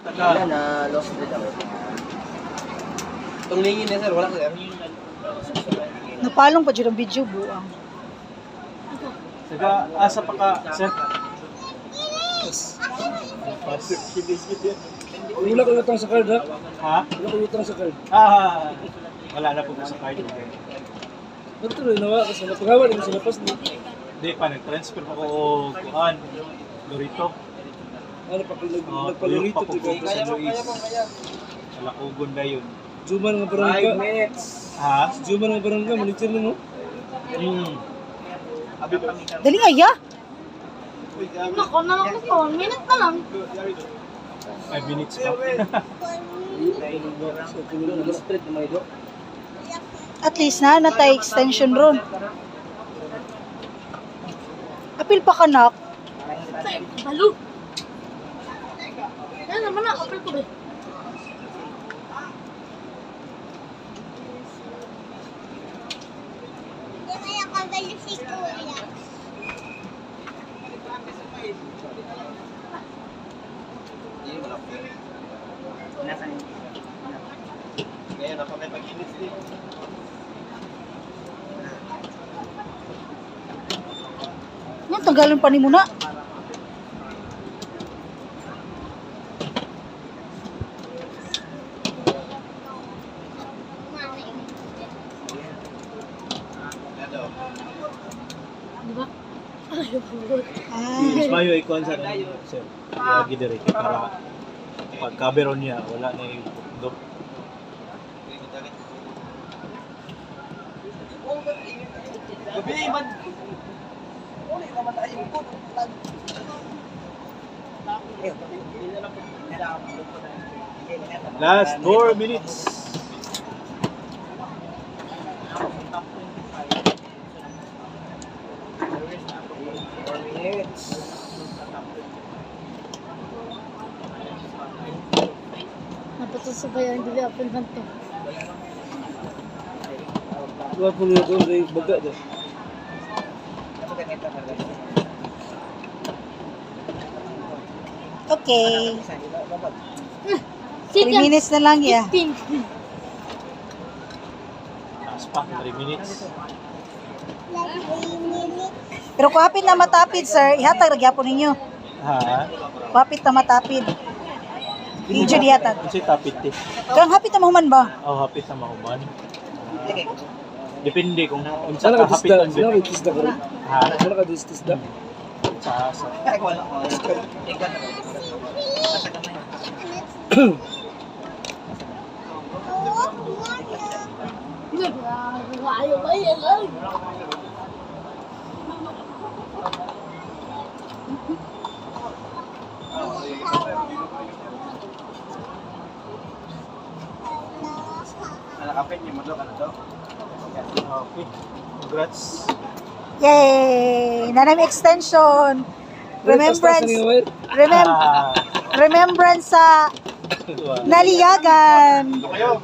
Wala na, lost din ako. Itong lingin na sir, wala sir. Napalong pa dyan ang video, buang. Saka, asa pa ka, sir? Wala ko utang sa card ha? Ha? Wala ko utang sa card. Wala na po sa card. Ba't rin nawa kasi napagawa din sila pas ni. Hindi pa, nag-transfer pa ko kuhan. Dorito. Ano pa kung Yung nagpalurito pa po ko ko sa Luis. Alakugon na yun. Juman nga barangka. Ha? Juman nga barangka, manager na mo. Dali nga, ya. Nako, nalang ko po. Minute na lang. 5 minutes pa. At least na, natay extension ron. Apil pa ka, nak. Balo. Yan naman na, kapal ko ba? Ngayon, ako may pag-init din. Yan, tanggalin pa ni muna. Di ba? Mas mayo ikon sa sir. Lagi dire para pag-cover on niya, wala na yung dok. Gabi man. Last 4 minutes. Napatusabayan, hindi apel man to. Wala po nila doon kay baga doon. Okay. 3 Second. minutes na lang, ya. 15. Last pa 3 minutes. Pero kuhapit na matapid, sir. Ihatag nagyapon ninyo. Ha? Kuhapit na matapid. Video dihatag. Kasi tapit eh. Kaya hapit na mahuman ba? Oh, hapit na mahuman. Depende kung unsa Sana ka ka hapit disda, ang sana ka disda ka rin. Ha? Sana ka disda. Sa Ay, wala ko. Ayaw ba yan lang? Nakapit niyo, madlo ka na to. okay. Congrats. Yay! Nanay extension. Remembrance. Remem Ah, remembrance sa naliyagan. Kayo,